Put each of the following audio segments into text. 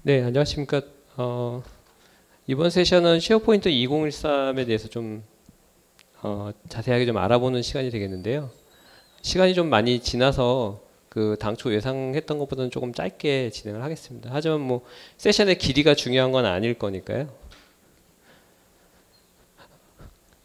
네, 안녕하십니까. 이번 세션은 쉐어포인트 2013에 대해서 좀 자세하게 좀 알아보는 시간이 되겠는데요. 시간이 좀 많이 지나서 그 당초 예상했던 것보다는 조금 짧게 진행을 하겠습니다. 하지만 뭐 세션의 길이가 중요한 건 아닐 거니까요.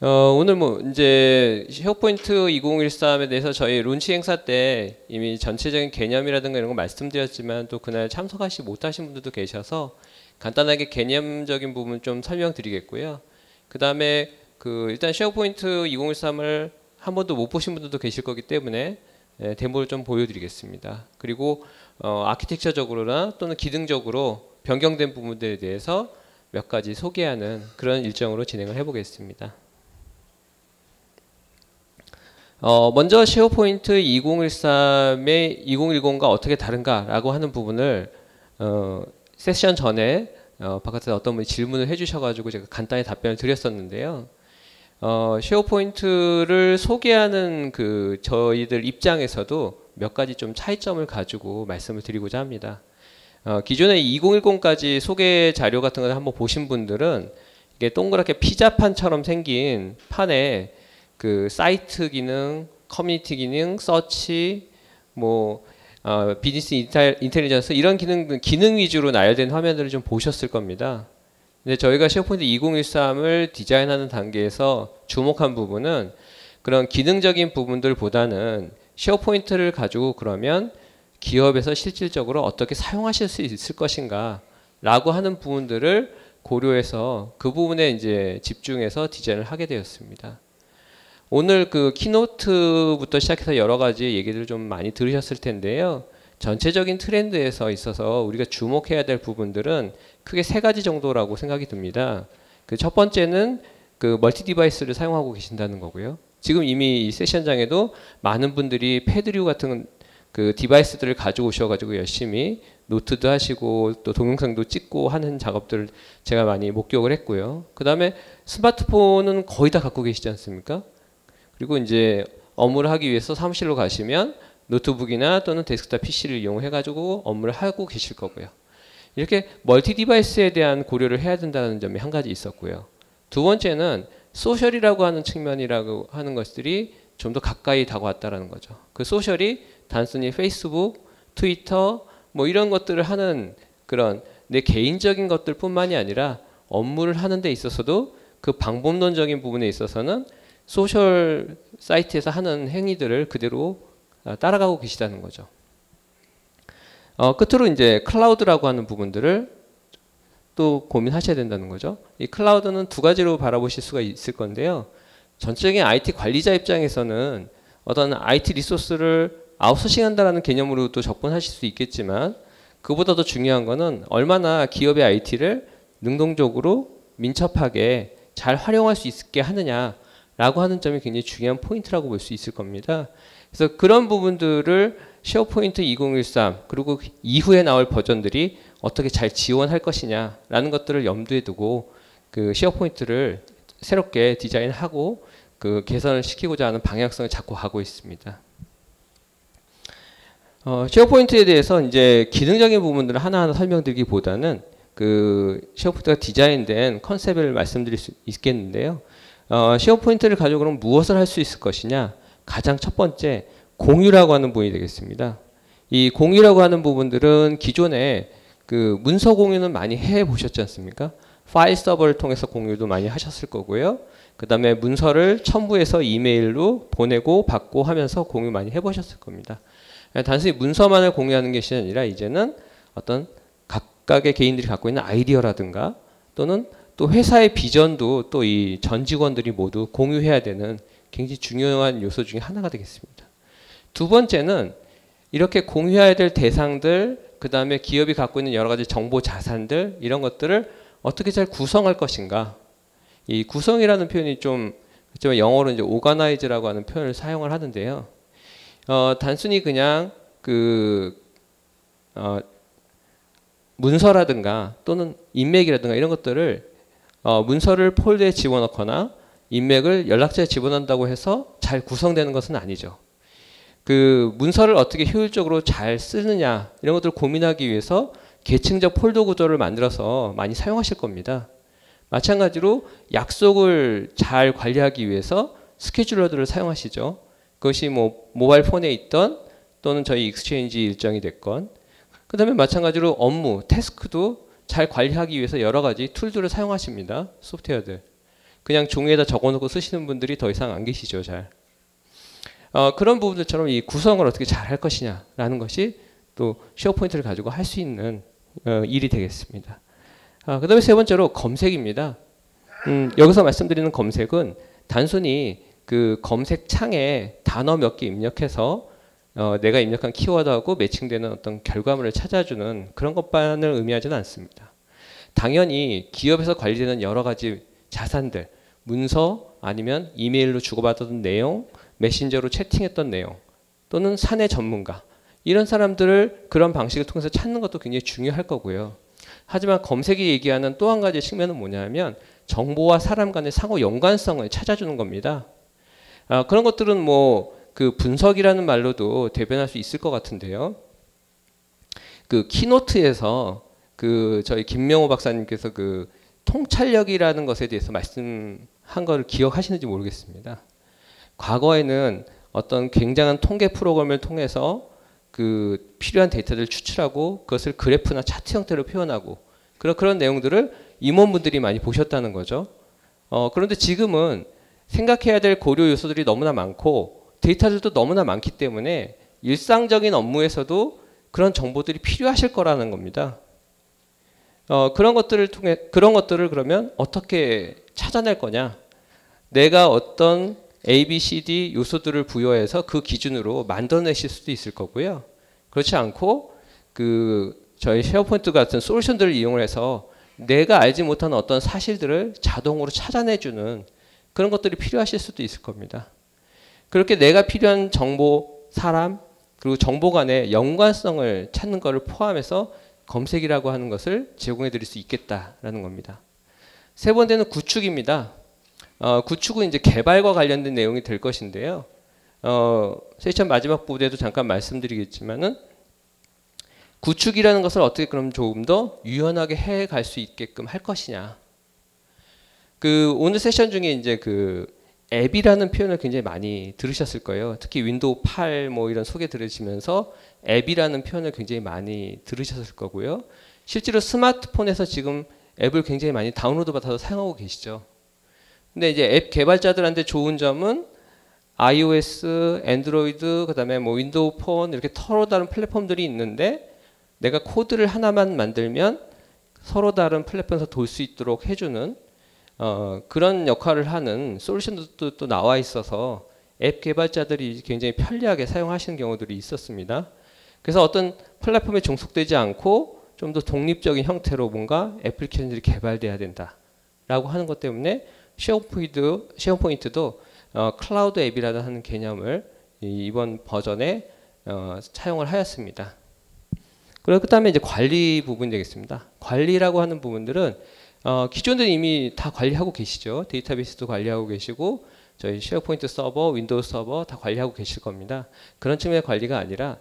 오늘 뭐 이제 쉐어포인트 2013에 대해서 저희 론치 행사 때 이미 전체적인 개념이라든가 이런 거 말씀드렸지만 또 그날 참석하시 못하신 분들도 계셔서 간단하게 개념적인 부분 좀 설명드리겠고요. 그 다음에 일단 쉐어포인트 2013을 한 번도 못 보신 분들도 계실 거기 때문에 데모를 좀 보여드리겠습니다. 그리고 아키텍처적으로나 또는 기능적으로 변경된 부분들에 대해서 몇 가지 소개하는 그런 일정으로 진행을 해보겠습니다. 먼저 쉐어포인트 2013의 2010과 어떻게 다른가라고 하는 부분을 세션 전에 바깥에서 어떤 분이 질문을 해주셔가지고 제가 간단히 답변을 드렸었는데요. 쉐어포인트를 소개하는 저희들 입장에서도 몇 가지 좀 차이점을 가지고 말씀을 드리고자 합니다. 기존에 2010까지 소개 자료 같은 걸 한번 보신 분들은 이게 동그랗게 피자판처럼 생긴 판에 사이트 기능, 커뮤니티 기능, 서치, 비즈니스 인텔리전스 이런 기능 위주로 나열된 화면들을 좀 보셨을 겁니다. 근데 저희가 쉐어포인트 2013을 디자인하는 단계에서 주목한 부분은 그런 기능적인 부분들보다는 쉐어포인트를 가지고 그러면 기업에서 실질적으로 어떻게 사용하실 수 있을 것인가 라고 하는 부분들을 고려해서 그 부분에 이제 집중해서 디자인을 하게 되었습니다. 오늘 키노트부터 시작해서 여러 가지 얘기를 좀 많이 들으셨을 텐데요. 전체적인 트렌드에서 있어서 우리가 주목해야 될 부분들은 크게 세 가지 정도라고 생각이 듭니다. 첫 번째는 멀티 디바이스를 사용하고 계신다는 거고요. 지금 이미 이 세션장에도 많은 분들이 패드류 같은 디바이스들을 가지고 오셔가지고 열심히 노트도 하시고 또 동영상도 찍고 하는 작업들을 제가 많이 목격을 했고요. 그 다음에 스마트폰은 거의 다 갖고 계시지 않습니까? 그리고 이제 업무를 하기 위해서 사무실로 가시면 노트북이나 또는 데스크탑 PC를 이용해가지고 업무를 하고 계실 거고요. 이렇게 멀티 디바이스에 대한 고려를 해야 된다는 점이 한 가지 있었고요. 두 번째는 소셜이라고 하는 측면이라고 하는 것들이 좀 더 가까이 다가왔다라는 거죠. 그 소셜이 단순히 페이스북, 트위터 이런 것들을 하는 그런 내 개인적인 것들 뿐만이 아니라 업무를 하는 데 있어서도 그 방법론적인 부분에 있어서는 소셜 사이트에서 하는 행위들을 그대로 따라가고 계시다는 거죠. 끝으로 이제 클라우드라고 하는 부분들을 또 고민하셔야 된다는 거죠. 이 클라우드는 두 가지로 바라보실 수가 있을 건데요. 전체적인 IT 관리자 입장에서는 어떤 IT 리소스를 아웃소싱한다라는 개념으로 또 접근하실 수 있겠지만 그보다 더 중요한 거는 얼마나 기업의 IT를 능동적으로 민첩하게 잘 활용할 수 있게 하느냐 라고 하는 점이 굉장히 중요한 포인트라고 볼 수 있을 겁니다. 그래서 그런 부분들을 쉐어포인트 2013 그리고 이후에 나올 버전들이 어떻게 잘 지원할 것이냐 라는 것들을 염두에 두고 쉐어포인트를 새롭게 디자인하고 개선을 시키고자 하는 방향성을 잡고 가고 있습니다. 쉐어포인트에 대해서 이제 기능적인 부분들을 하나하나 설명드리기보다는 쉐어포인트가 디자인된 컨셉을 말씀드릴 수 있겠는데요. 쉐어포인트를 가지고 그럼 무엇을 할 수 있을 것이냐? 가장 첫 번째 공유라고 하는 부분이 되겠습니다. 이 공유라고 하는 부분들은 기존에 문서 공유는 많이 해 보셨지 않습니까? 파일 서버를 통해서 공유도 많이 하셨을 거고요. 그 다음에 문서를 첨부해서 이메일로 보내고 받고 하면서 공유 많이 해보셨을 겁니다. 단순히 문서만을 공유하는 것이 아니라 이제는 어떤 각각의 개인들이 갖고 있는 아이디어라든가 또는 또 회사의 비전도 또 이 전 직원들이 모두 공유해야 되는 굉장히 중요한 요소 중에 하나가 되겠습니다. 두 번째는 이렇게 공유해야 될 대상들, 그 다음에 기업이 갖고 있는 여러 가지 정보 자산들 이런 것들을 어떻게 잘 구성할 것인가. 이 구성이라는 표현이 좀 영어로 이제 organize라고 하는 표현을 사용을 하는데요. 단순히 그냥 문서라든가 또는 인맥이라든가 이런 것들을 문서를 폴더에 집어넣거나 인맥을 연락처에 집어넣는다고 해서 잘 구성되는 것은 아니죠. 문서를 어떻게 효율적으로 잘 쓰느냐 이런 것들을 고민하기 위해서 계층적 폴더 구조를 만들어서 많이 사용하실 겁니다. 마찬가지로 약속을 잘 관리하기 위해서 스케줄러들을 사용하시죠. 그것이 뭐 모바일 폰에 있던 또는 저희 익스체인지 일정이 됐건, 그 다음에 마찬가지로 업무, 태스크도 잘 관리하기 위해서 여러 가지 툴들을 사용하십니다. 소프트웨어들. 그냥 종이에다 적어놓고 쓰시는 분들이 더 이상 안 계시죠, 잘. 그런 부분들처럼 이 구성을 어떻게 잘 할 것이냐라는 것이 또 쉐어포인트를 가지고 할 수 있는 일이 되겠습니다. 그 다음에 세 번째로 검색입니다. 여기서 말씀드리는 검색은 단순히 그 검색 창에 단어 몇 개 입력해서 내가 입력한 키워드하고 매칭되는 어떤 결과물을 찾아주는 그런 것만을 의미하지는 않습니다. 당연히 기업에서 관리되는 여러 가지 자산들, 문서 아니면 이메일로 주고받았던 내용, 메신저로 채팅했던 내용, 또는 사내 전문가, 이런 사람들을 그런 방식을 통해서 찾는 것도 굉장히 중요할 거고요. 하지만 검색이 얘기하는 또 한 가지 측면은 뭐냐면 정보와 사람 간의 상호 연관성을 찾아주는 겁니다. 그런 것들은 뭐 그 분석이라는 말로도 대변할 수 있을 것 같은데요. 그 키노트에서 그 저희 김명호 박사님께서 그 통찰력이라는 것에 대해서 말씀한 걸 기억하시는지 모르겠습니다. 과거에는 어떤 굉장한 통계 프로그램을 통해서 그 필요한 데이터를 추출하고 그것을 그래프나 차트 형태로 표현하고 그런 내용들을 임원분들이 많이 보셨다는 거죠. 그런데 지금은 생각해야 될 고려 요소들이 너무나 많고 데이터들도 너무나 많기 때문에 일상적인 업무에서도 그런 정보들이 필요하실 거라는 겁니다. 그런 것들을 그러면 어떻게 찾아낼 거냐? 내가 어떤 A, B, C, D 요소들을 부여해서 그 기준으로 만들어내실 수도 있을 거고요. 그렇지 않고 저희 쉐어포인트 같은 솔루션들을 이용해서 내가 알지 못한 어떤 사실들을 자동으로 찾아내주는 그런 것들이 필요하실 수도 있을 겁니다. 그렇게 내가 필요한 정보, 사람, 그리고 정보 간의 연관성을 찾는 것을 포함해서 검색이라고 하는 것을 제공해 드릴 수 있겠다라는 겁니다. 세 번째는 구축입니다. 구축은 이제 개발과 관련된 내용이 될 것인데요. 세션 마지막 부분에도 잠깐 말씀드리겠지만은 구축이라는 것을 어떻게 그럼 조금 더 유연하게 해 갈 수 있게끔 할 것이냐. 오늘 세션 중에 이제 앱이라는 표현을 굉장히 많이 들으셨을 거예요. 특히 윈도우 8 뭐 이런 소개 들으시면서 앱이라는 표현을 굉장히 많이 들으셨을 거고요. 실제로 스마트폰에서 지금 앱을 굉장히 많이 다운로드 받아서 사용하고 계시죠. 근데 이제 앱 개발자들한테 좋은 점은 iOS, 안드로이드, 그다음에 뭐 윈도우 폰 이렇게 서로 다른 플랫폼들이 있는데 내가 코드를 하나만 만들면 서로 다른 플랫폼에서 돌 수 있도록 해주는 그런 역할을 하는 솔루션도 또 나와 있어서 앱 개발자들이 굉장히 편리하게 사용하시는 경우들이 있었습니다. 그래서 어떤 플랫폼에 종속되지 않고 좀 더 독립적인 형태로 뭔가 애플리케이션들이 개발돼야 된다라고 하는 것 때문에 쉐어포인트도 클라우드 앱이라는 하는 개념을 이번 버전에 사용을 하였습니다. 그리고 그다음에 이제 관리 부분이 되겠습니다. 관리라고 하는 부분들은 기존에 이미 다 관리하고 계시죠. 데이터베이스도 관리하고 계시고 저희 쉐어포인트 서버, 윈도우 서버 다 관리하고 계실 겁니다. 그런 측면의 관리가 아니라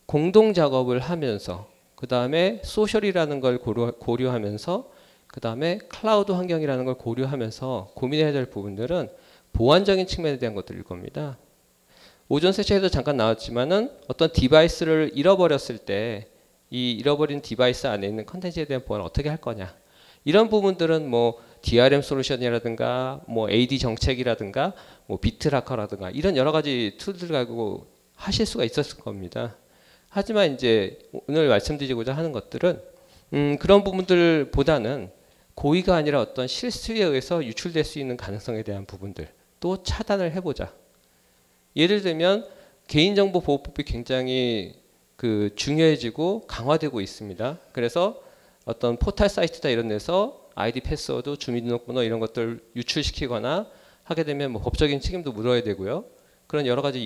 공동 작업을 하면서 그 다음에 소셜이라는 걸 고려하면서 그 다음에 클라우드 환경이라는 걸 고려하면서 고민해야 될 부분들은 보안적인 측면에 대한 것들일 겁니다. 오전 세션에도 잠깐 나왔지만은 어떤 디바이스를 잃어버렸을 때 이 잃어버린 디바이스 안에 있는 컨텐츠에 대한 보안을 어떻게 할 거냐. 이런 부분들은 뭐 DRM 솔루션이라든가 뭐 AD 정책이라든가 뭐 비트라커라든가 이런 여러 가지 툴들 가지고 하실 수가 있었을 겁니다. 하지만 이제 오늘 말씀드리고자 하는 것들은 그런 부분들보다는 고의가 아니라 어떤 실수에 의해서 유출될 수 있는 가능성에 대한 부분들 또 차단을 해보자. 예를 들면 개인정보보호법이 굉장히 중요해지고 강화되고 있습니다. 그래서 어떤 포털 사이트다 이런 데서 아이디 패스워드, 주민등록번호 이런 것들 유출시키거나 하게 되면 뭐 법적인 책임도 물어야 되고요. 그런 여러 가지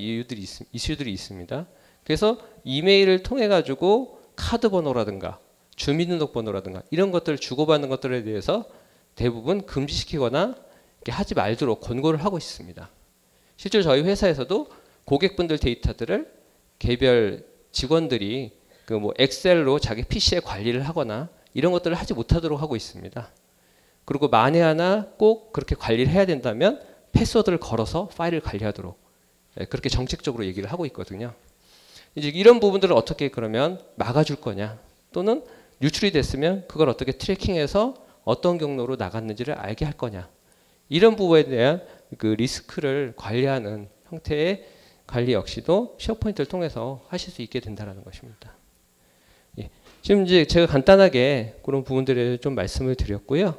이슈들이 있습니다. 그래서 이메일을 통해 가지고 카드 번호라든가 주민등록번호라든가 이런 것들을 주고받는 것들에 대해서 대부분 금지시키거나 하지 말도록 권고를 하고 있습니다. 실제로 저희 회사에서도 고객분들 데이터들을 개별 직원들이 그 뭐 엑셀로 자기 PC에 관리를 하거나 이런 것들을 하지 못하도록 하고 있습니다. 그리고 만에 하나 꼭 그렇게 관리를 해야 된다면 패스워드를 걸어서 파일을 관리하도록 그렇게 정책적으로 얘기를 하고 있거든요. 이제 이런 부분들을 어떻게 그러면 막아줄 거냐, 또는 유출이 됐으면 그걸 어떻게 트래킹해서 어떤 경로로 나갔는지를 알게 할 거냐, 이런 부분에 대한 그 리스크를 관리하는 형태의 관리 역시도 쉐어포인트를 통해서 하실 수 있게 된다는 것입니다. 예. 지금 이제 제가 간단하게 그런 부분들을 좀 말씀을 드렸고요.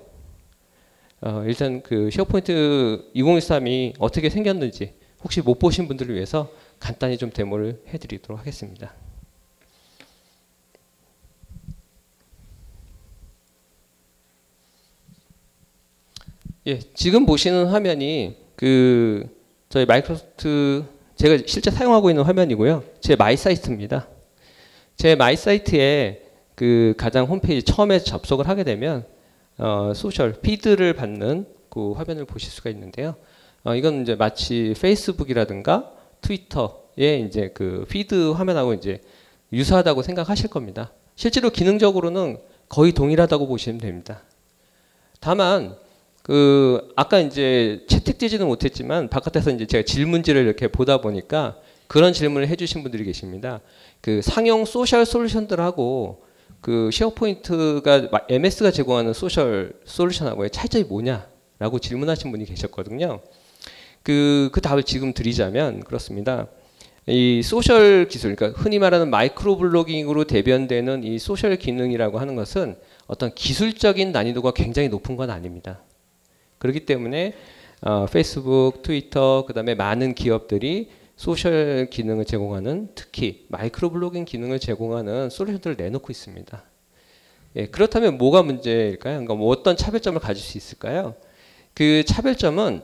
일단 그 쉐어포인트 2013이 어떻게 생겼는지 혹시 못 보신 분들을 위해서 간단히 좀 데모를 해드리도록 하겠습니다. 예, 지금 보시는 화면이 그 저희 마이크로소프트 제가 실제 사용하고 있는 화면이고요. 제 마이 사이트입니다. 제 마이 사이트에 그 가장 홈페이지 처음에 접속을 하게 되면 소셜 피드를 받는 그 화면을 보실 수가 있는데요. 이건 이제 마치 페이스북이라든가 트위터의 이제 그 피드 화면하고 이제 유사하다고 생각하실 겁니다. 실제로 기능적으로는 거의 동일하다고 보시면 됩니다. 다만 그 아까 이제 채택되지는 못했지만 바깥에서 이제 제가 질문지를 이렇게 보다 보니까 그런 질문을 해주신 분들이 계십니다. 그 상용 소셜 솔루션들하고 그 쉐어포인트가 MS가 제공하는 소셜 솔루션하고의 차이점이 뭐냐라고 질문하신 분이 계셨거든요. 그 답을 지금 드리자면 그렇습니다. 이 소셜 기술, 그러니까 흔히 말하는 마이크로 블로깅으로 대변되는 이 소셜 기능이라고 하는 것은 어떤 기술적인 난이도가 굉장히 높은 건 아닙니다. 그렇기 때문에 페이스북, 트위터, 그다음에 많은 기업들이 소셜 기능을 제공하는, 특히 마이크로 블로깅 기능을 제공하는 솔루션들을 내놓고 있습니다. 예, 그렇다면 뭐가 문제일까요? 그러니까 뭐 어떤 차별점을 가질 수 있을까요? 그 차별점은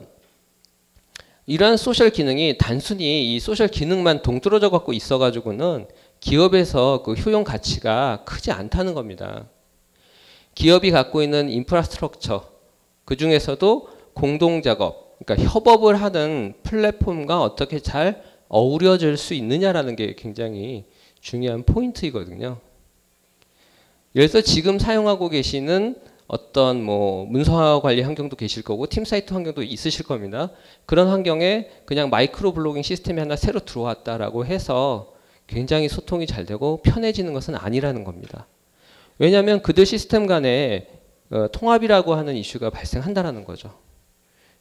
이러한 소셜 기능이 단순히 이 소셜 기능만 동떨어져 갖고 있어가지고는 기업에서 그 효용 가치가 크지 않다는 겁니다. 기업이 갖고 있는 인프라스트럭처, 그 중에서도 공동작업, 그러니까 협업을 하는 플랫폼과 어떻게 잘 어우러질 수 있느냐라는 게 굉장히 중요한 포인트이거든요. 예를 들어서 지금 사용하고 계시는 어떤 뭐 문서 관리 환경도 계실 거고 팀 사이트 환경도 있으실 겁니다. 그런 환경에 그냥 마이크로 블로깅 시스템이 하나 새로 들어왔다라고 해서 굉장히 소통이 잘 되고 편해지는 것은 아니라는 겁니다. 왜냐하면 그들 시스템 간에 통합이라고 하는 이슈가 발생한다는 거죠.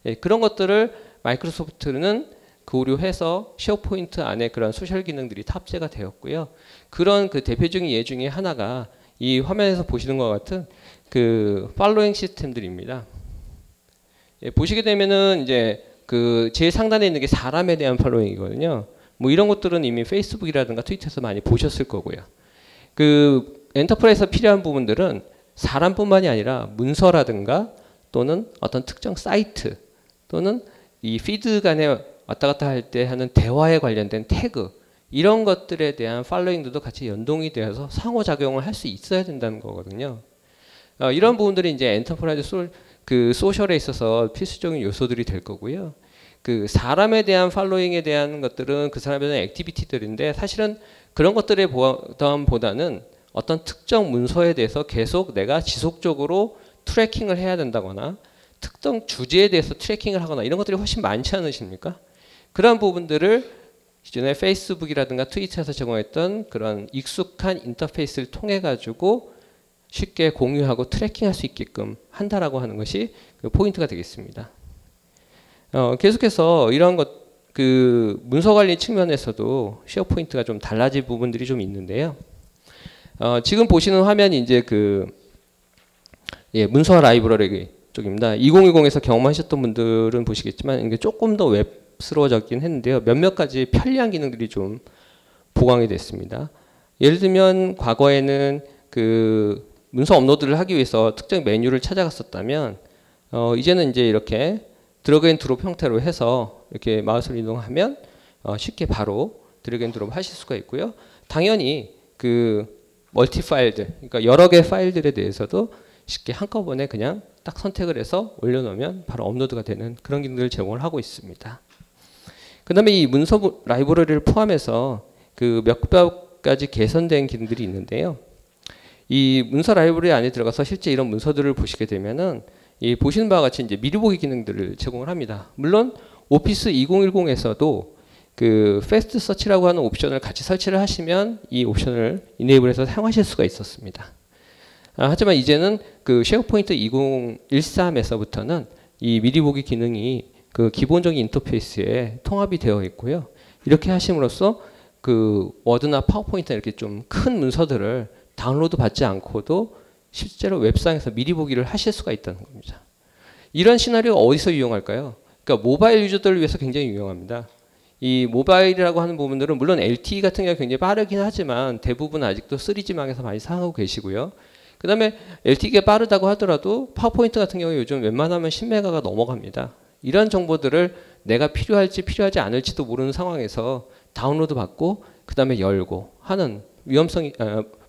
예, 그런 것들을 마이크로소프트는 고려해서 쉐어포인트 안에 그런 소셜 기능들이 탑재가 되었고요. 그런 그 대표적인 예 중에 하나가 이 화면에서 보시는 것 같은 그 팔로잉 시스템들입니다. 예, 보시게 되면은 이제 그 제일 상단에 있는 게 사람에 대한 팔로잉이거든요. 뭐 이런 것들은 이미 페이스북이라든가 트위터에서 많이 보셨을 거고요. 그 엔터프라이즈에서 필요한 부분들은 사람뿐만이 아니라 문서라든가 또는 어떤 특정 사이트 또는 이 피드 간에 왔다 갔다 할 때 하는 대화에 관련된 태그, 이런 것들에 대한 팔로잉들도 같이 연동이 되어서 상호작용을 할 수 있어야 된다는 거거든요. 이런 부분들이 이제 엔터프라이즈 그 소셜에 있어서 필수적인 요소들이 될 거고요. 그 사람에 대한 팔로잉에 대한 것들은 그 사람에 대한 액티비티들인데 사실은 그런 것들에 보다는 어떤 특정 문서에 대해서 계속 내가 지속적으로 트래킹을 해야 된다거나 특정 주제에 대해서 트래킹을 하거나 이런 것들이 훨씬 많지 않으십니까? 그런 부분들을 기존에 페이스북이라든가 트위터에서 제공했던 그런 익숙한 인터페이스를 통해 가지고 쉽게 공유하고 트래킹할 수 있게끔 한다라고 하는 것이 그 포인트가 되겠습니다. 계속해서 이러한 그 문서 관리 측면에서도 쉐어포인트가 좀 달라질 부분들이 좀 있는데요. 지금 보시는 화면이 이제 그 문서 라이브러리 쪽입니다. 2010에서 경험하셨던 분들은 보시겠지만 이게 조금 더 웹스러워졌긴 했는데요. 몇몇 가지 편리한 기능들이 좀 보강이 됐습니다. 예를 들면 과거에는 그 문서 업로드를 하기 위해서 특정 메뉴를 찾아갔었다면 이제는 이제 이렇게 드래그 앤 드롭 형태로 해서 이렇게 마우스를 이동하면 쉽게 바로 드래그 앤 드롭 하실 수가 있고요. 당연히 그 멀티 파일들, 그러니까 여러 개의 파일들에 대해서도 쉽게 한꺼번에 그냥 딱 선택을 해서 올려놓으면 바로 업로드가 되는 그런 기능들을 제공을 하고 있습니다. 그 다음에 이 문서 라이브러리를 포함해서 그 몇몇 가지 개선된 기능들이 있는데요. 이 문서 라이브러리 안에 들어가서 실제 이런 문서들을 보시게 되면은 이 보시는 바와 같이 이제 미리 보기 기능들을 제공을 합니다. 물론 오피스 2010에서도 그 패스트 서치라고 하는 옵션을 같이 설치를 하시면 이 옵션을 이네이블해서 사용하실 수가 있었습니다. 하지만 이제는 그 쉐어포인트 2013에서부터는 이 미리 보기 기능이 그 기본적인 인터페이스에 통합이 되어 있고요. 이렇게 하심으로써 그 워드나 파워포인트 이렇게 좀 큰 문서들을 다운로드 받지 않고도 실제로 웹상에서 미리 보기를 하실 수가 있다는 겁니다. 이런 시나리오가 어디서 유용할까요? 그러니까 모바일 유저들을 위해서 굉장히 유용합니다. 이 모바일이라고 하는 부분들은 물론 LTE 같은 경우가 굉장히 빠르긴 하지만 대부분 아직도 3G망에서 많이 사용하고 계시고요. 그 다음에 LTE가 빠르다고 하더라도 파워포인트 같은 경우에 요즘 웬만하면 10메가가 넘어갑니다. 이런 정보들을 내가 필요할지 필요하지 않을지도 모르는 상황에서 다운로드 받고 그 다음에 열고 하는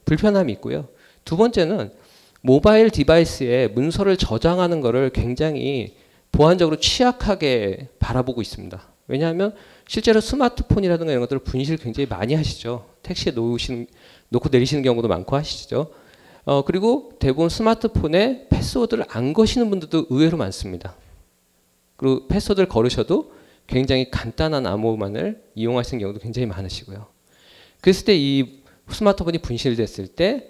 불편함이 있고요. 두 번째는 모바일 디바이스에 문서를 저장하는 것을 굉장히 보안적으로 취약하게 바라보고 있습니다. 왜냐하면 실제로 스마트폰이라든가 이런 것들을 분실 굉장히 많이 하시죠. 택시에 놓고 내리시는 경우도 많고 하시죠. 그리고 대부분 스마트폰에 패스워드를 안 거시는 분들도 의외로 많습니다. 그리고 패스워드를 걸으셔도 굉장히 간단한 암호만을 이용하시는 경우도 굉장히 많으시고요. 그랬을 때 이 스마트폰이 분실됐을 때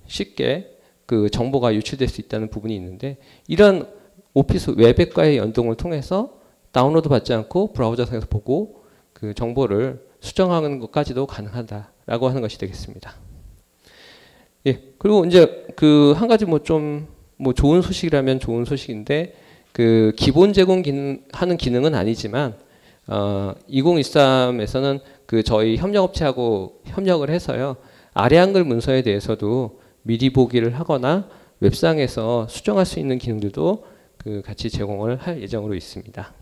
쉽게 그 정보가 유출될 수 있다는 부분이 있는데 이런 오피스 웹앱과의 연동을 통해서 다운로드 받지 않고 브라우저상에서 보고 그 정보를 수정하는 것까지도 가능하다라고 하는 것이 되겠습니다. 예, 그리고 이제 그 한 가지 뭐 좋은 소식이라면 좋은 소식인데 그 기본 제공하는 기능은 아니지만 2013에서는 그 저희 협력업체하고 협력을 해서요. 아래 한글 문서에 대해서도 미리 보기를 하거나 웹상에서 수정할 수 있는 기능들도 그 같이 제공을 할 예정으로 있습니다.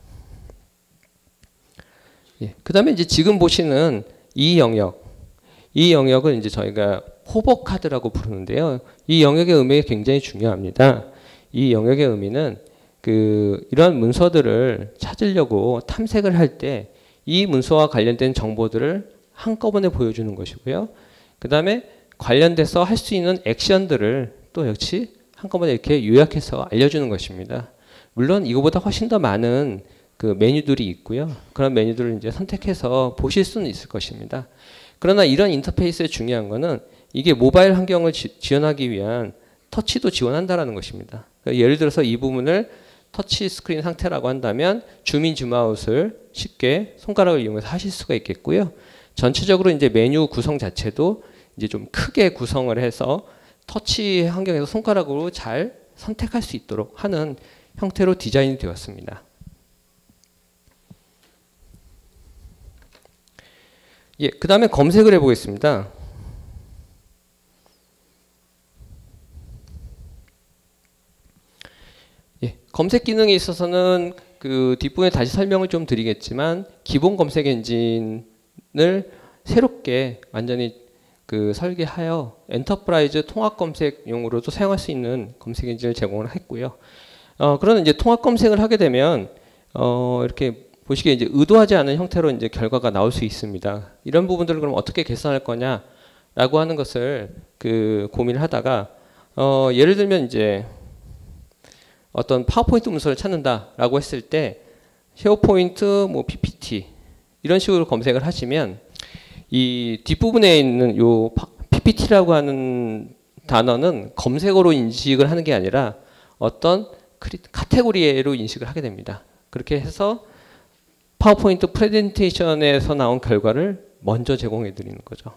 예, 그다음에 이제 지금 보시는 이 영역을 이제 저희가 호버 카드라고 부르는데요. 이 영역의 의미가 굉장히 중요합니다. 이 영역의 의미는 그 이러한 문서들을 찾으려고 탐색을 할 때 이 문서와 관련된 정보들을 한꺼번에 보여주는 것이고요. 그 다음에 관련돼서 할 수 있는 액션들을 또 역시 한꺼번에 이렇게 요약해서 알려주는 것입니다. 물론 이거보다 훨씬 더 많은 그 메뉴들이 있고요. 그런 메뉴들을 이제 선택해서 보실 수는 있을 것입니다. 그러나 이런 인터페이스의 중요한 거는 이게 모바일 환경을 지원하기 위한 터치도 지원한다라는 것입니다. 그러니까 예를 들어서 이 부분을 터치 스크린 상태라고 한다면 줌인 줌아웃을 쉽게 손가락을 이용해서 하실 수가 있겠고요. 전체적으로 이제 메뉴 구성 자체도 이제 좀 크게 구성을 해서 터치 환경에서 손가락으로 잘 선택할 수 있도록 하는 형태로 디자인이 되었습니다. 예, 그 다음에 검색을 해보겠습니다. 예, 검색 기능에 있어서는 그 뒷부분에 다시 설명을 좀 드리겠지만 기본 검색 엔진을 새롭게 완전히 그 설계하여 엔터프라이즈 통합 검색용으로도 사용할 수 있는 검색 엔진을 제공을 했고요. 그런 이제 통합 검색을 하게 되면 이렇게 보시기에 이제 의도하지 않은 형태로 이제 결과가 나올 수 있습니다. 이런 부분들을 그럼 어떻게 개선할 거냐라고 하는 것을 그 고민을 하다가 예를 들면 이제 어떤 파워포인트 문서를 찾는다라고 했을 때 쉐어포인트, 뭐 PPT 이런 식으로 검색을 하시면 이 뒷부분에 있는 요 PPT라고 하는 단어는 검색어로 인식을 하는 게 아니라 어떤 카테고리로 인식을 하게 됩니다. 그렇게 해서 파워포인트 프레젠테이션에서 나온 결과를 먼저 제공해 드리는 거죠.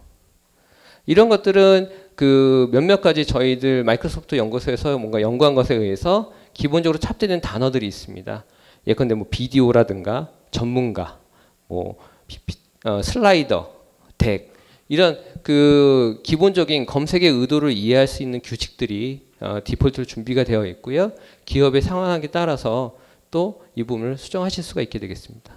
이런 것들은 그 몇몇 가지 저희들 마이크로소프트 연구소에서 뭔가 연구한 것에 의해서 기본적으로 탑재된 단어들이 있습니다. 예컨대 뭐 비디오라든가 전문가, 뭐 슬라이더, 덱 이런 그 기본적인 검색의 의도를 이해할 수 있는 규칙들이 디폴트로 준비가 되어 있고요. 기업의 상황에 따라서 또 이 부분을 수정하실 수가 있게 되겠습니다.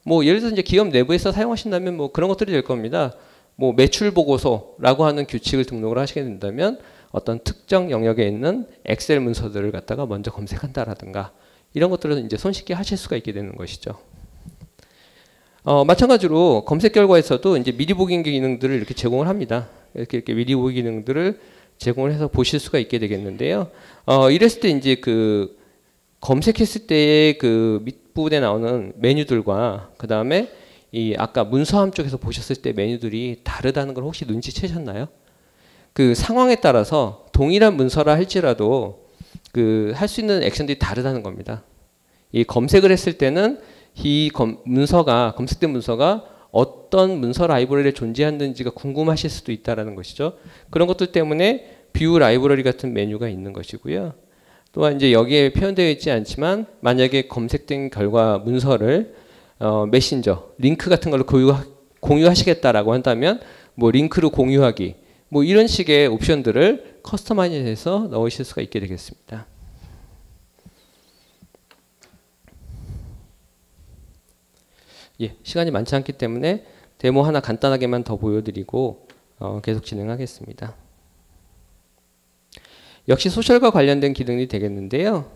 뭐 예를 들어서 이제 기업 내부에서 사용하신다면 뭐 그런 것들이 될 겁니다. 뭐 매출 보고서라고 하는 규칙을 등록을 하시게 된다면 어떤 특정 영역에 있는 엑셀 문서들을 갖다가 먼저 검색한다라든가 이런 것들은 이제 손쉽게 하실 수가 있게 되는 것이죠. 마찬가지로 검색 결과에서도 이제 미리 보기 기능들을 이렇게 제공을 합니다. 이렇게 미리 보기 기능들을 제공을 해서 보실 수가 있게 되겠는데요. 이랬을 때 이제 그 검색했을 때의 그 밑부분에 나오는 메뉴들과 그 다음에 이 아까 문서함 쪽에서 보셨을 때 메뉴들이 다르다는 걸 혹시 눈치채셨나요? 그 상황에 따라서 동일한 문서라 할지라도 그 할 수 있는 액션들이 다르다는 겁니다. 이 검색을 했을 때는 이 문서가 검색된 문서가 어떤 문서 라이브러리에 존재하는지가 궁금하실 수도 있다라는 것이죠. 그런 것들 때문에 뷰 라이브러리 같은 메뉴가 있는 것이고요. 또한 이제 여기에 표현되어 있지 않지만 만약에 검색된 결과 문서를 메신저 링크 같은 걸로 공유하시겠다라고 한다면 뭐 링크로 공유하기 뭐 이런 식의 옵션들을 커스터마이즈해서 넣으실 수가 있게 되겠습니다. 예, 시간이 많지 않기 때문에 데모 하나 간단하게만 더 보여드리고 계속 진행하겠습니다. 역시 소셜과 관련된 기능이 되겠는데요.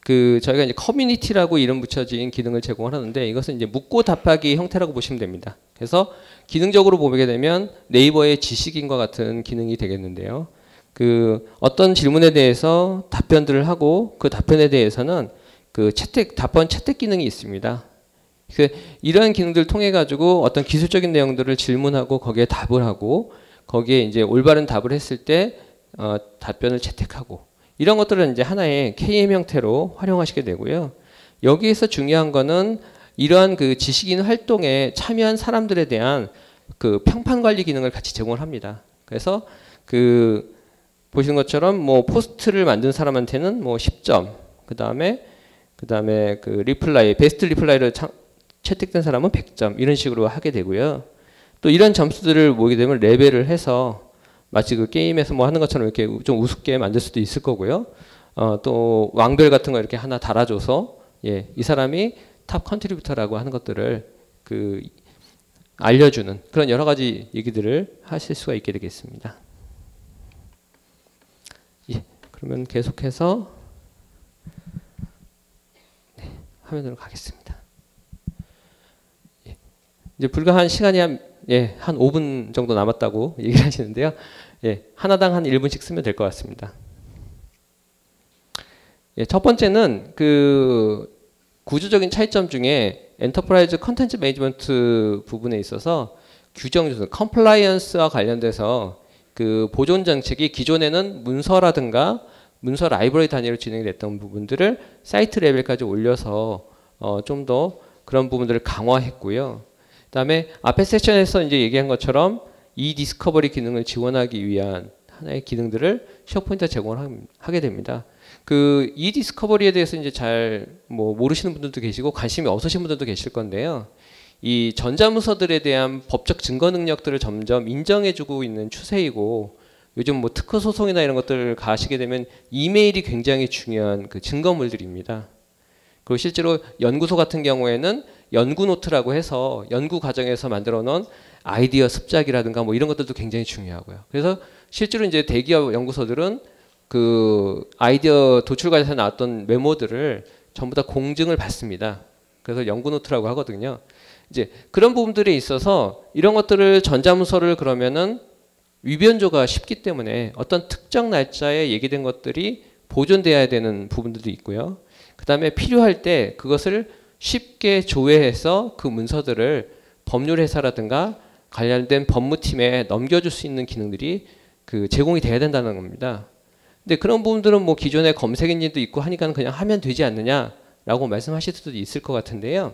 그 저희가 이제 커뮤니티라고 이름 붙여진 기능을 제공을 하는데 이것은 이제 묻고 답하기 형태라고 보시면 됩니다. 그래서 기능적으로 보게 되면 네이버의 지식인과 같은 기능이 되겠는데요. 그 어떤 질문에 대해서 답변들을 하고 그 답변에 대해서는 그 답변 채택 기능이 있습니다. 이러한 기능들을 통해 가지고 어떤 기술적인 내용들을 질문하고 거기에 답을 하고 거기에 이제 올바른 답을 했을 때 답변을 채택하고 이런 것들은 이제 하나의 KM 형태로 활용하시게 되고요. 여기에서 중요한 거는 이러한 그 지식인 활동에 참여한 사람들에 대한 그 평판 관리 기능을 같이 제공을 합니다. 그래서 그 보시는 것처럼 뭐 포스트를 만든 사람한테는 뭐 10점, 그다음에 그 리플라이, 베스트 리플라이를 채택된 사람은 100점 이런 식으로 하게 되고요. 또 이런 점수들을 모이게 되면 레벨을 해서 마치 그 게임에서 뭐 하는 것처럼 이렇게 좀 우습게 만들 수도 있을 거고요. 또 왕별 같은 거 이렇게 하나 달아줘서 예, 이 사람이 탑 컨트리뷰터라고 하는 것들을 그 알려주는 그런 여러 가지 얘기들을 하실 수가 있게 되겠습니다. 예, 그러면 계속해서 네, 화면으로 가겠습니다. 예, 이제 불과 한 시간이 한 5분 정도 남았다고 얘기를 하시는데요. 예, 하나당 한 1분씩 쓰면 될 것 같습니다. 예, 첫 번째는 그 구조적인 차이점 중에 엔터프라이즈 컨텐츠 매니지먼트 부분에 있어서 규정 조정, 컴플라이언스와 관련돼서 그 보존 정책이 기존에는 문서라든가 문서 라이브러리 단위로 진행이 됐던 부분들을 사이트 레벨까지 올려서 좀 더 그런 부분들을 강화했고요. 그다음에 앞에 세션에서 이제 얘기한 것처럼 이 디스커버리 기능을 지원하기 위한 하나의 기능들을 쉐어포인트에 제공을 하게 됩니다. 그 이 디스커버리에 대해서 이제 잘 뭐 모르시는 분들도 계시고 관심이 없으신 분들도 계실 건데요. 이 전자문서들에 대한 법적 증거 능력들을 점점 인정해주고 있는 추세이고 요즘 뭐 특허 소송이나 이런 것들을 가시게 되면 이메일이 굉장히 중요한 그 증거물들입니다. 그리고 실제로 연구소 같은 경우에는 연구 노트라고 해서 연구 과정에서 만들어 놓은 아이디어 습작이라든가 뭐 이런 것들도 굉장히 중요하고요. 그래서 실제로 이제 대기업 연구소들은 그 아이디어 도출 과정에서 나왔던 메모들을 전부 다 공증을 받습니다. 그래서 연구 노트라고 하거든요. 이제 그런 부분들에 있어서 이런 것들을 전자문서를 그러면은 위변조가 쉽기 때문에 어떤 특정 날짜에 얘기된 것들이 보존돼야 되는 부분들도 있고요. 그 다음에 필요할 때 그것을 쉽게 조회해서 그 문서들을 법률회사라든가 관련된 법무팀에 넘겨줄 수 있는 기능들이 그 제공이 돼야 된다는 겁니다. 근데 그런 부분들은 뭐 기존에 검색 엔진도 있고 하니까 그냥 하면 되지 않느냐라고 말씀하실 수도 있을 것 같은데요.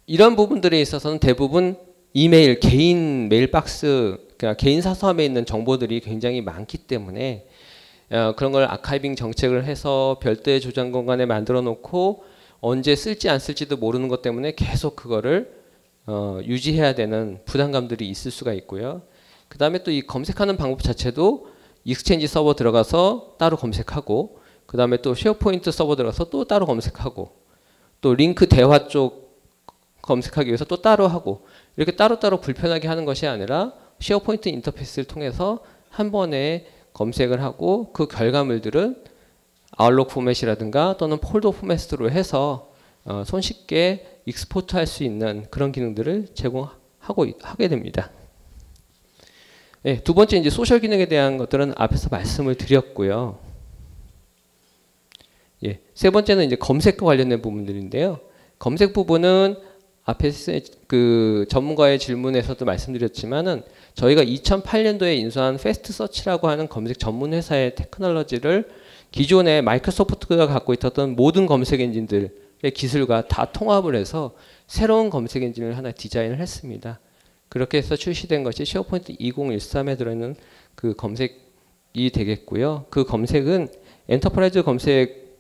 이런 부분들에 있어서는 대부분 이메일, 개인 메일 박스, 그러니까 개인 사서함에 있는 정보들이 굉장히 많기 때문에 그런 걸 아카이빙 정책을 해서 별도의 저장 공간에 만들어 놓고 언제 쓸지 안 쓸지도 모르는 것 때문에 계속 그거를 유지해야 되는 부담감들이 있을 수가 있고요. 그 다음에 또 이 검색하는 방법 자체도 익스체인지 서버 들어가서 따로 검색하고 그 다음에 또 쉐어포인트 서버 들어가서 또 따로 검색하고 또 링크 대화 쪽 검색하기 위해서 또 따로 하고 이렇게 따로따로 불편하게 하는 것이 아니라 쉐어포인트 인터페이스를 통해서 한 번에 검색을 하고 그 결과물들은 아웃룩 포맷이라든가 또는 폴더 포맷으로 해서 손쉽게 익스포트할 수 있는 그런 기능들을 하게 됩니다. 네, 두 번째 이제 소셜 기능에 대한 것들은 앞에서 말씀을 드렸고요. 예, 세 번째는 이제 검색과 관련된 부분들인데요. 검색 부분은 앞에 그 전문가의 질문에서도 말씀드렸지만은 저희가 2008년도에 인수한 패스트 서치라고 하는 검색 전문 회사의 테크놀로지를 기존에 마이크로소프트가 갖고 있었던 모든 검색 엔진들의 기술과 다 통합을 해서 새로운 검색 엔진을 하나 디자인을 했습니다. 그렇게 해서 출시된 것이 쉐어포인트 2013에 들어있는 그 검색이 되겠고요. 그 검색은 엔터프라이즈 검색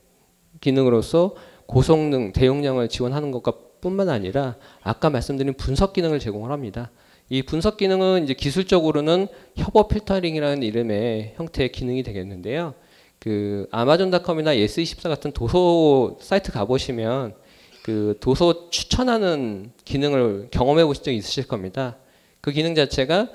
기능으로서 고성능, 대용량을 지원하는 것과 뿐만 아니라 아까 말씀드린 분석 기능을 제공을 합니다. 이 분석 기능은 이제 기술적으로는 협업 필터링이라는 이름의 형태의 기능이 되겠는데요. 그 아마존닷컴이나 예스24 같은 도서 사이트 가보시면 그 도서 추천하는 기능을 경험해 보신 적 있으실 겁니다. 그 기능 자체가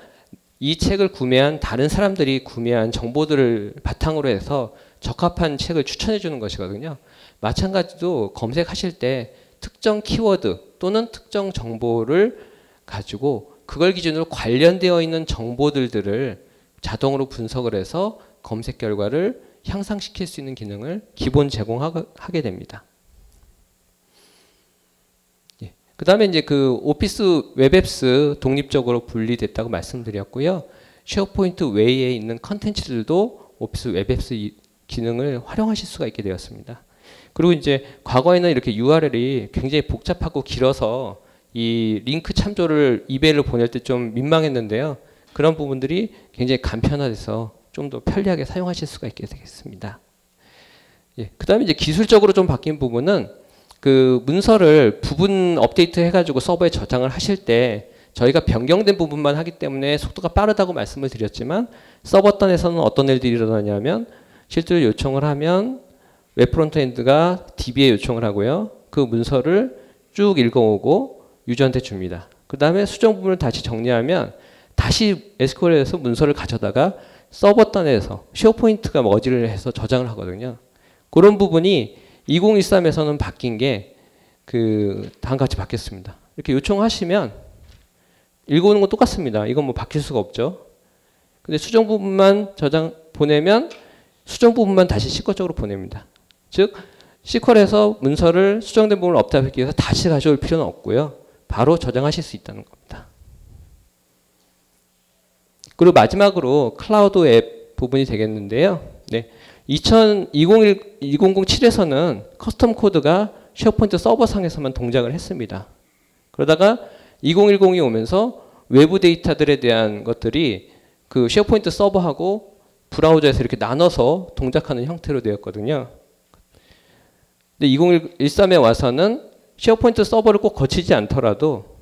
이 책을 구매한 다른 사람들이 구매한 정보들을 바탕으로 해서 적합한 책을 추천해 주는 것이거든요. 마찬가지로 검색하실 때 특정 키워드 또는 특정 정보를 가지고 그걸 기준으로 관련되어 있는 정보들을 자동으로 분석을 해서 검색 결과를 향상시킬 수 있는 기능을 기본 제공하게 됩니다. 예. 그 다음에 이제 그 오피스 웹앱스 독립적으로 분리됐다고 말씀드렸고요. 쉐어포인트 외에 있는 컨텐츠들도 오피스 웹앱스 기능을 활용하실 수가 있게 되었습니다. 그리고 이제 과거에는 이렇게 URL이 굉장히 복잡하고 길어서 이 링크 참조를 이메일로 보낼 때 좀 민망했는데요. 그런 부분들이 굉장히 간편화돼서 좀 더 편리하게 사용하실 수가 있게 되겠습니다. 예, 그 다음에 이제 기술적으로 좀 바뀐 부분은 그 문서를 부분 업데이트 해가지고 서버에 저장을 하실 때 저희가 변경된 부분만 하기 때문에 속도가 빠르다고 말씀을 드렸지만 서버端에서는 어떤 일들이 일어나냐면 실제로 요청을 하면 웹 프론트엔드가 DB에 요청을 하고요. 그 문서를 쭉 읽어오고 유저한테 줍니다. 그 다음에 수정 부분을 다시 정리하면 다시 SQL에서 문서를 가져다가 서버端에서 쉐어포인트가 머지를 해서 저장을 하거든요. 그런 부분이 2013에서는 바뀐 게 그 다음과 같이 바뀌었습니다. 이렇게 요청하시면 읽어오는 건 똑같습니다. 이건 뭐 바뀔 수가 없죠. 근데 수정 부분만 보내면 수정 부분만 다시 SQL적으로 보냅니다. 즉 SQL에서 문서를 수정된 부분을 업데이트하기 위해서 다시 가져올 필요는 없고요. 바로 저장하실 수 있다는 겁니다. 그리고 마지막으로 클라우드 앱 부분이 되겠는데요. 네. 2007에서는 커스텀 코드가 쉐어포인트 서버상에서만 동작을 했습니다. 그러다가 2010이 오면서 외부 데이터들에 대한 것들이 그 쉐어포인트 서버하고 브라우저에서 이렇게 나눠서 동작하는 형태로 되었거든요. 근데 2013에 와서는 쉐어포인트 서버를 꼭 거치지 않더라도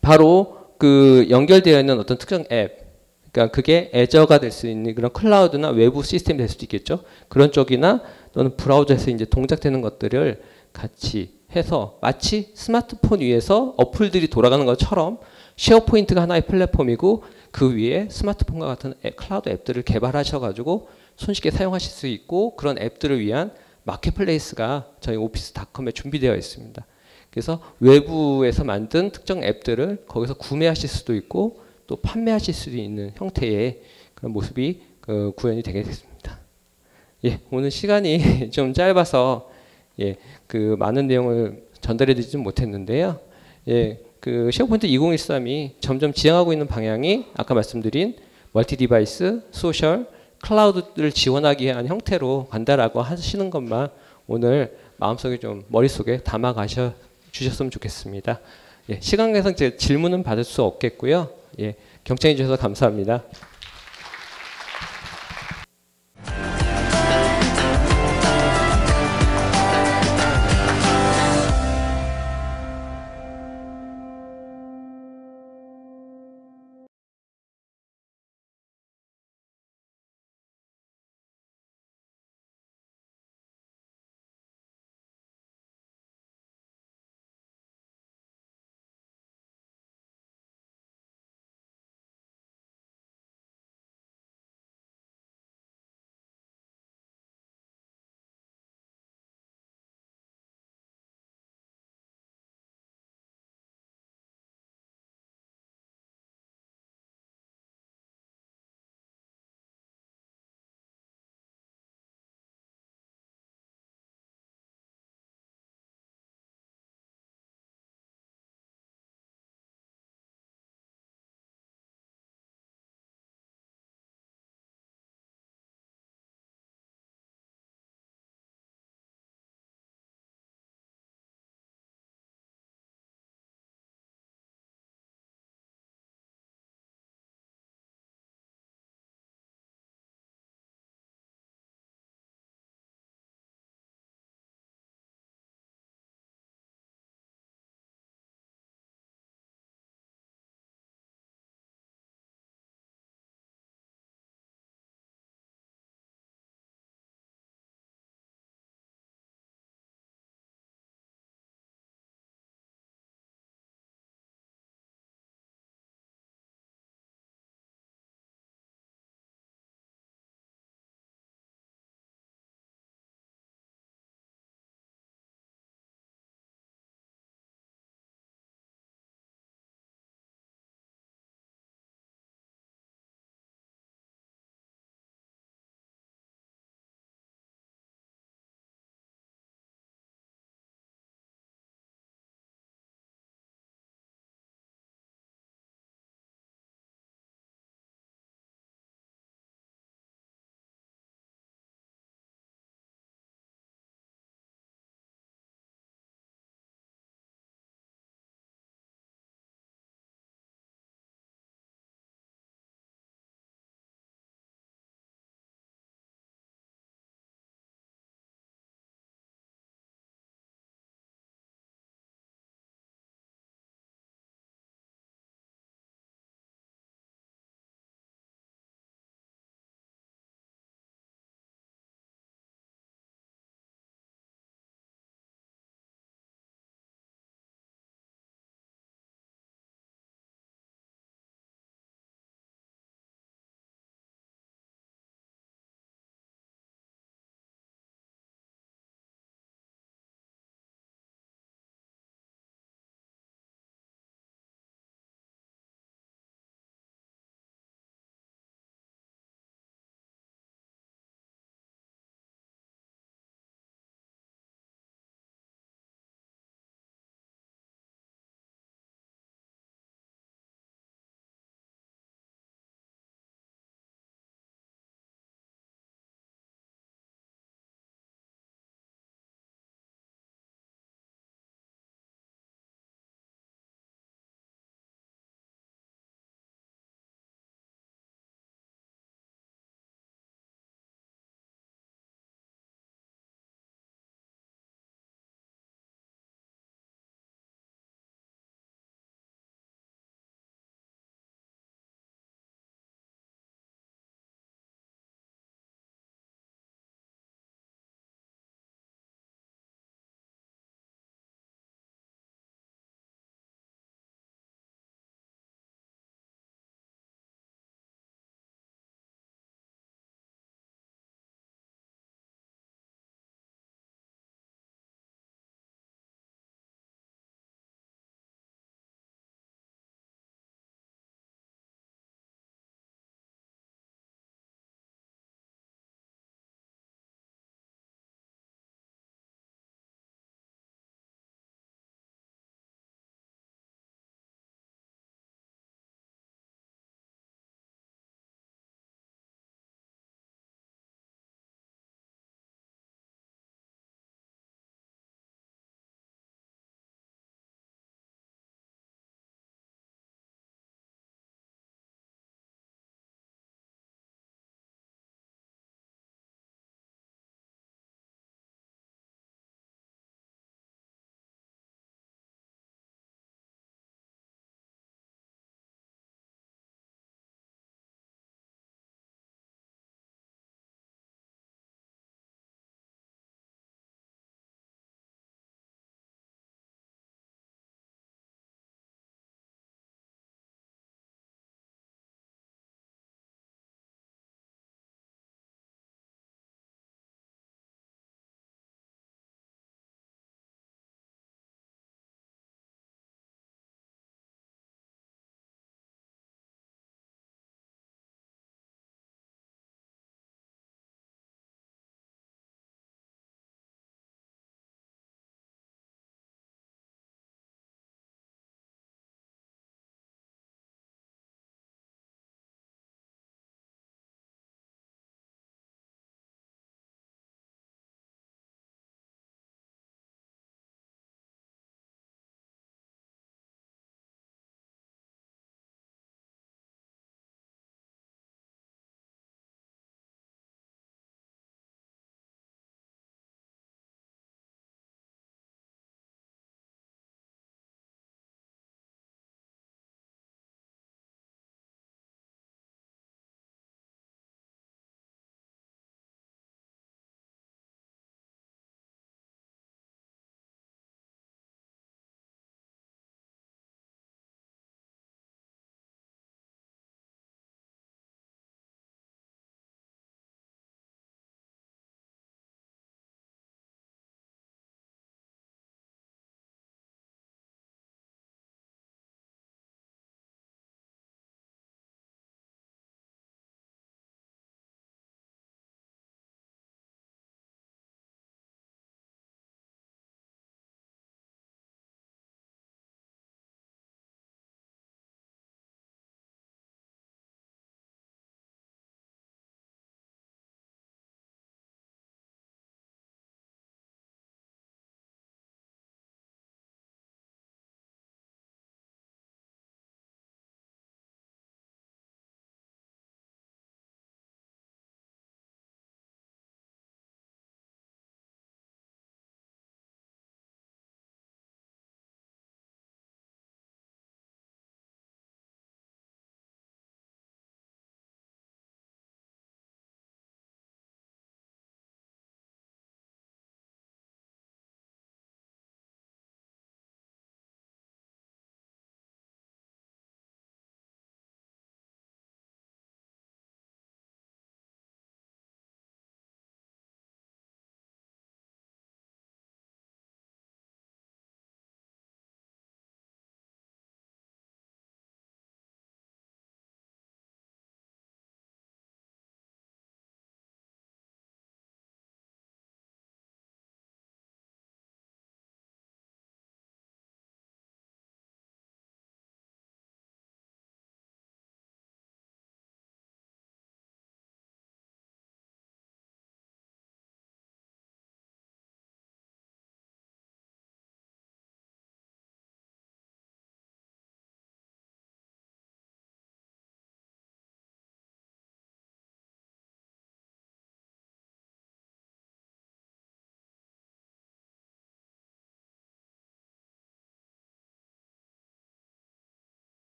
바로 그 연결되어 있는 어떤 특정 앱, 그러니까 그게 애저가 될 수 있는 그런 클라우드나 외부 시스템이 될 수도 있겠죠. 그런 쪽이나 또는 브라우저에서 이제 동작되는 것들을 같이 해서 마치 스마트폰 위에서 어플들이 돌아가는 것처럼 쉐어포인트가 하나의 플랫폼이고 그 위에 스마트폰과 같은 클라우드 앱들을 개발하셔가지고 손쉽게 사용하실 수 있고 그런 앱들을 위한 마켓플레이스가 저희 오피스닷컴에 준비되어 있습니다. 그래서 외부에서 만든 특정 앱들을 거기서 구매하실 수도 있고 또 판매하실 수도 있는 형태의 그런 모습이 구현이 되겠습니다. 예, 오늘 시간이 좀 짧아서 예, 그 많은 내용을 전달해드리지 못했는데요. 예, 그 쉐어포인트 2013이 점점 지향하고 있는 방향이 아까 말씀드린 멀티 디바이스, 소셜, 클라우드를 지원하기 위한 형태로 간다라고 하시는 것만 오늘 마음속에 좀 머릿속에 담아 주셨으면 좋겠습니다. 예, 시간 관계상 제 질문은 받을 수 없겠고요. 예, 경청해 주셔서 감사합니다.